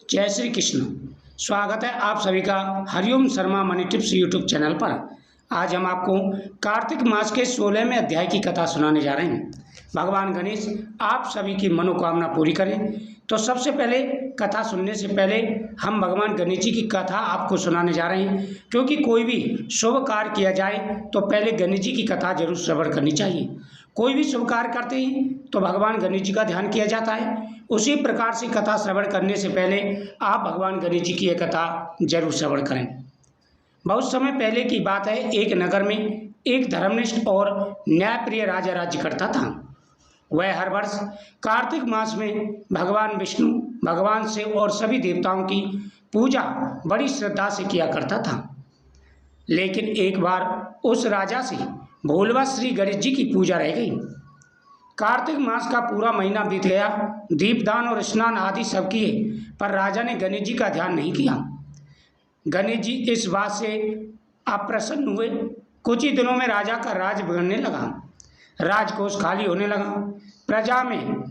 जय श्री कृष्ण। स्वागत है आप सभी का Hariom Sharma money tips YouTube channel पर। आज हम आपको कार्तिक मास के 16वें अध्याय की कथा सुनाने जा रहे हैं। भगवान गणेश आप सभी की मनोकामना पूरी करें। तो सबसे पहले कथा सुनने से पहले हम भगवान गणेश जी की कथा आपको सुनाने जा रहे हैं, क्योंकि कोई भी शुभ कार्य किया जाए तो पहले गणेश जी की कथा जरूर श्रवण करनी चाहिए। कोई भी शुभ कार्य करते हैं तो भगवान गणेश जी का ध्यान किया जाता है। उसी प्रकार से कथा श्रवण करने से पहले आप भगवान गणेश जी की यह कथा जरूर श्रवण करें। बहुत समय पहले की बात है, एक नगर में एक धर्मनिष्ठ और न्यायप्रिय राजा राज्य करता था। वह हर वर्ष कार्तिक मास में भगवान विष्णु, भगवान शिव और सभी देवताओं की पूजा बड़ी श्रद्धा से किया करता था। लेकिन एक बार उस राजा से भूलवश श्री गणेश जी की पूजा रह गई। कार्तिक मास का पूरा महीना बीत गया, दीपदान और स्नान आदि सब किए, पर राजा ने गणेश जी का ध्यान नहीं किया। गणेश जी इस बात से अप्रसन्न हुए। कुछ ही दिनों में राजा का राज बिगड़ने लगा, राजकोष खाली होने लगा, प्रजा में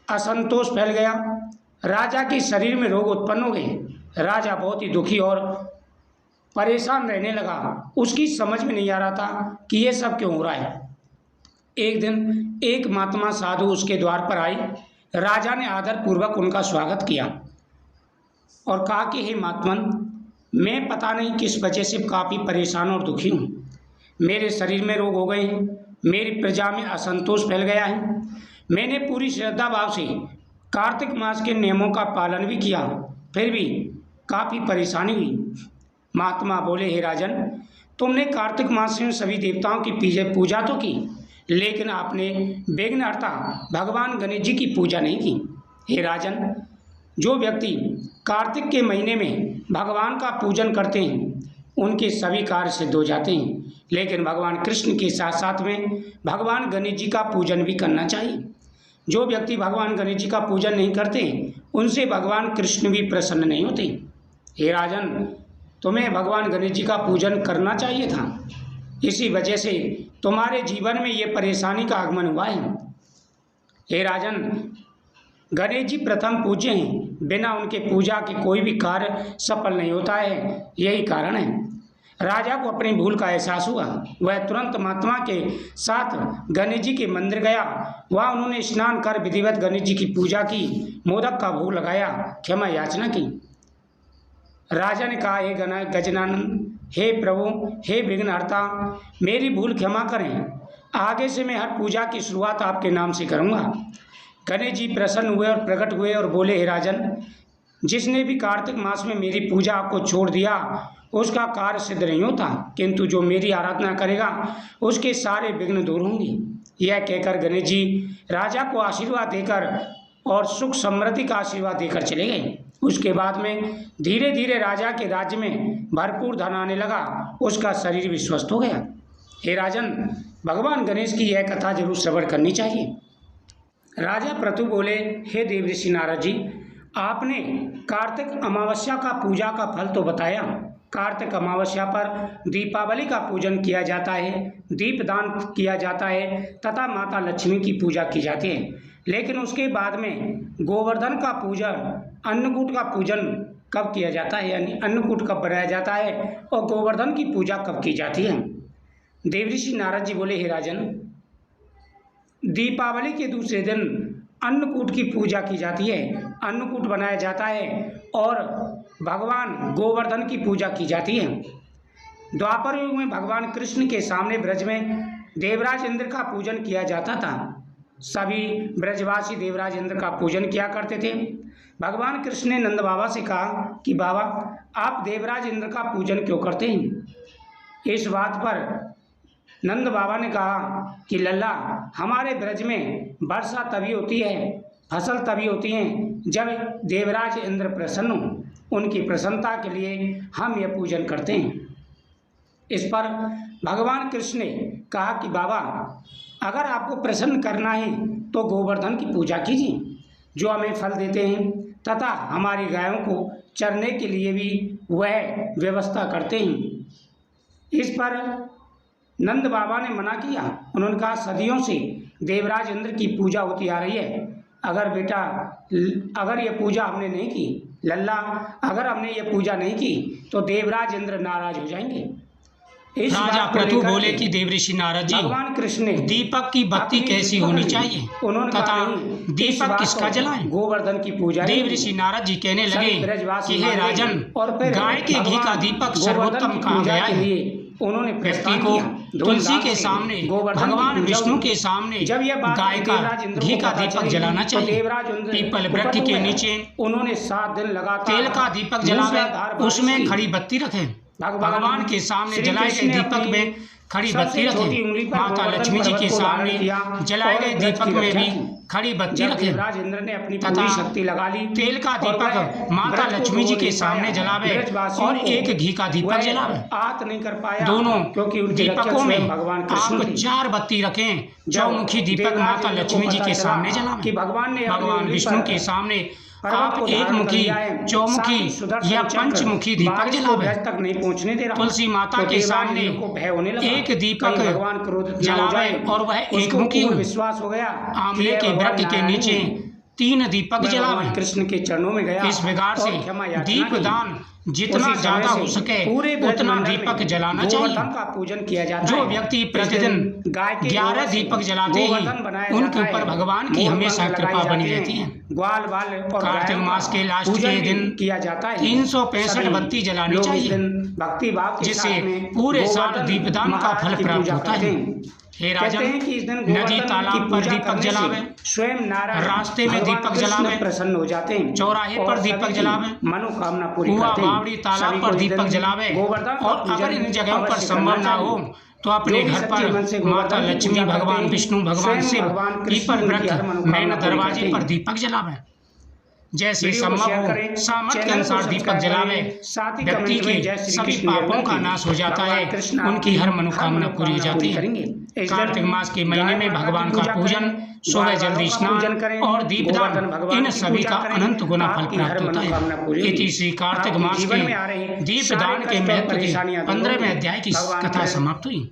असंतोष फैल गया, राजा के शरीर में रोग उत्पन्न हो गए। राजा बहुत ही दुखी और परेशान रहने लगा। उसकी समझ में नहीं आ रहा था कि ये सब क्यों हो रहा है। एक दिन एक महात्मा साधु उसके द्वार पर आई। राजा ने आदरपूर्वक उनका स्वागत किया और कहा कि हे महात्मन, मैं पता नहीं किस वजह से काफ़ी परेशान और दुखी हूँ। मेरे शरीर में रोग हो गए हैं, मेरी प्रजा में असंतोष फैल गया है। मैंने पूरी श्रद्धा भाव से कार्तिक मास के नियमों का पालन भी किया, फिर भी काफ़ी परेशानी हुई। महात्मा बोले, हे राजन, तुमने कार्तिक मास में सभी देवताओं की पूजा तो की, लेकिन आपने विघ्नहर्ता भगवान गणेश जी की पूजा नहीं की। हे राजन, जो व्यक्ति कार्तिक के महीने में भगवान का पूजन करते हैं उनके सभी कार्य सिद्ध हो जाते हैं, लेकिन भगवान कृष्ण के साथ साथ में भगवान गणेश जी का पूजन भी करना चाहिए। जो व्यक्ति भगवान गणेश जी का पूजन नहीं करते उनसे भगवान कृष्ण भी प्रसन्न नहीं होते। हे राजन, तुम्हें भगवान गणेश जी का पूजन करना चाहिए था, इसी वजह से तुम्हारे जीवन में ये परेशानी का आगमन हुआ है। हे राजन, गणेश जी प्रथम पूज्य हैं, बिना उनके पूजा के कोई भी कार्य सफल नहीं होता है, यही कारण है। राजा को अपनी भूल का एहसास हुआ। वह तुरंत महात्मा के साथ गणेश जी के मंदिर गया। वहाँ उन्होंने स्नान कर विधिवत गणेश जी की पूजा की, मोदक का भोग लगाया, क्षमा याचना की। राजा ने कहा, हे गजानन, हे प्रभु, हे विघ्नहर्ता, मेरी भूल क्षमा करें। आगे से मैं हर पूजा की शुरुआत आपके नाम से करूँगा। गणेश जी प्रसन्न हुए और प्रकट हुए और बोले, हे राजन, जिसने भी कार्तिक मास में मेरी पूजा को छोड़ दिया उसका कार्य सिद्ध नहीं होता, किंतु जो मेरी आराधना करेगा उसके सारे विघ्न दूर होंगे। यह कहकर गणेश जी राजा को आशीर्वाद देकर और सुख समृद्धि का आशीर्वाद देकर चले गए। उसके बाद में धीरे धीरे राजा के राज्य में भरपूर धन आने लगा, उसका शरीर भी स्वस्थ हो गया। हे राजन, भगवान गणेश की यह कथा जरूर श्रवण करनी चाहिए। राजा प्रतु बोले, हे देवऋषि नारद जी, आपने कार्तिक अमावस्या का पूजा का फल तो बताया। कार्तिक अमावस्या पर दीपावली का पूजन किया जाता है, दीपदान किया जाता है तथा माता लक्ष्मी की पूजा की जाती है, लेकिन उसके बाद में गोवर्धन का पूजन, अन्नकूट का पूजन कब किया जाता है, यानी अन्नकूट कब बनाया जाता है और गोवर्धन की पूजा कब की जाती है। देवऋषि नारद जी बोले, हे राजन, दीपावली के दूसरे दिन अन्नकूट की पूजा की जाती है, अन्नकूट बनाया जाता है और भगवान गोवर्धन की पूजा की जाती है। द्वापर युग में भगवान कृष्ण के सामने ब्रज में देवराज इंद्र का पूजन किया जाता था। सभी ब्रजवासी देवराज इंद्र का पूजन किया करते थे। भगवान कृष्ण ने नंद बाबा से कहा कि बाबा, आप देवराज इंद्र का पूजन क्यों करते हैं। इस बात पर नंद बाबा ने कहा कि लल्ला, हमारे ब्रज में वर्षा तभी होती है, फसल तभी होती है जब देवराज इंद्र प्रसन्न हो। उनकी प्रसन्नता के लिए हम यह पूजन करते हैं। इस पर भगवान कृष्ण ने कहा कि बाबा, अगर आपको प्रसन्न करना है तो गोवर्धन की पूजा कीजिए, जो हमें फल देते हैं तथा हमारी गायों को चरने के लिए भी वह व्यवस्था करते हैं। इस पर नंद बाबा ने मना किया। उन्होंने कहा, सदियों से देवराज इंद्र की पूजा होती आ रही है, अगर बेटा अगर ये पूजा हमने नहीं की, लल्ला अगर हमने ये पूजा नहीं की तो देवराज इंद्र नाराज हो जाएंगे। इस राजा बात को पृथु लेकर बोले के कि देवऋषि नारद जी, भगवान कृष्ण ने दीपक की बत्ती अपनी कैसी दीपक होनी ली। चाहिए उन्होंने तथा कहा नहीं, इस दीपक बात किसका को जलाएं। गोवर्धन की पूजा है। देवऋषि नारद जी कहने लगे सभी ब्रजवासी कि हे मान गए राजन, और फिर गाय के घी का भगवान दीपक गोवर्धन सर्वोत्तम की कहा पूजा गया के है। लिए उन्होंने व्यक्ति प्रस्थान को किया। तुलसी धूमधाम के से सामने, गोवर्धन की भगवान पूजा विष्णु हुई। के सामने जब यह बात गाय का देवराज इंद्र घी को का पता दीपक चली, जलाना तो चाहिए। देवराज इंद्र पीपल वृक्ष उपद्रव के हुए। नीचे उन्होंने 7 दिन लगातार तेल का दीपक मूसलाधार जलावे, बारिश उसमें हुई। खड़ी बत्ती रखें। भगवान के सामने श्री जलाए कृष्ण गए ने दीपक अपनी में खड़ी सबसे बत्ती छोटी उंगली रखें। पर माता गोवर्धन लक्ष्मी जी पर्वत के को धारण सामने किया जलाए और गए व्रत दीपक की में रक्षा भी की। खड़ी बत्ती जब रखें देवराज इंद्र ने अपनी तथा पूरी शक्ति लगा ली, तेल का और दीपक वह माता व्रत को लक्ष्मी जी तोड़ के नहीं सामने पाया। जलावे ब्रजवासियों और को एक घी का दीपक वह जलावे। आत नहीं कर पाया, दोनों क्योंकि उनके रक्षक दीपकों स्वयं में भगवान कृष्ण आप थे। 4 बत्ती रखें। जब चौमुखी दीपक देवराज माता इंद्र को लक्ष्मी जी पता के चला सामने कि जलावे। भगवान ने अपनी भगवान उंगली विष्णु पर के सामने पर्वत आप को एक धारण कर मुखी, लिया है, साथ ही चौमुखी सुदर्शन या चक्र पंचमुखी दीपक बारिश को जलावे। ब्रज तक नहीं पहुंचने दे रहा। तुलसी माता तो के देवराज सामने इंद्र को भय होने लगा, एक दीपक कहीं भगवान क्रोधित न हो जलावे जाए। और वह एक उसको मुखी पूर्ण हो। विश्वास हो गया आंवले कि के यह भगवान वृक्ष के नारायण नीचे है। 3 दीपक मैं जलावे। भगवान कृष्ण के चरणों में गया इस प्रकार से और क्षमा याचना दीप की। दान जितना उसी समय ज्यादा से हो सके पूरे उतना ब्रजमंडल दीपक में जलाना चाहिए। गोवर्धन का पूजन किया जाता जो है। व्यक्ति इस प्रतिदिन दिन गाय के 11 गोबर से दीपक जलाते ही गोवर्धन बनाया उनके जाता ऊपर है। भगवान की मोर हमेशा पंख कृपा लगाए बनी जाते रहती हैं। है। ग्वाल बाल और कार्तिक गायों मास के का लास्ट पूजन के भी दिन किया जाता है। 365 सभी बत्ती जलानी लोग इस चाहिए, दिन भक्ति भाव के जिससे साथ में पूरे साल गोवर्धन दीपदान का महाराज फल की प्राप्त पूजा होता है। करते हैं। हे कहते राजन, हैं कि इस दिन नदी गोवर्धन की तालाब पर पूजा दीपक करने से जलावे, स्वयं नारायण रास्ते में भगवान दीपक कृष्ण जलावे, प्रसन्न हो जाते हैं, चौराहे और पर दीपक सभी की जलावे, मनोकामना पूरी कुआं करते हैं। बावड़ी तालाब सभी पर को इस दीपक दिन जलावे। गोवर्धन का और अगर पूजन इन जगहों पर अवश्य संभव करना ना हो चाहिए। तो अपने जो भी घर सच्चे मन से पर माता गोवर्धन की लक्ष्मी, पूजा करते भगवान हैं, विष्णु, भगवान स्वयं शिव, भगवान कृष्ण पीपल उनकी वृक्ष, हर मनोकामना मेन पूरी दरवाजे करते पर हैं। दीपक जलावे। जैसे वीडियो को संभव शेयर हो करें, सामर्थ्य के चैनल को अनुसार दीपक सब्सक्राइब जलावे। करें, साथ ही व्यक्ति कमेंट में के जय श्री सभी कृष्ण पापों लिखें। का नाश हो जाता है, भगवान कृष्ण उनकी हर मनोकामना पूरी हो मनोकामना जाती है। करेंगे। इस दिन कार्तिक मास के महीने में गाय भगवान माता का की पूजन, करें, सुबह ग्वाल जल्दी बालों का पूजन स्नान करें, और दीपदान, गोवर्धन भगवान इन की सभी पूजा का करें, अनंत गुना फल आपकी हर प्राप्त होता मनोकामना पूरी है। होगी। इति श्री कार्तिक आपके मास जीवन के में आ रही दीपदान सारे के कष्ट और महत्व के परेशानियां दूर 15वें होंगी। अध्याय की भगवान कथा कृष्ण समाप्त हुई।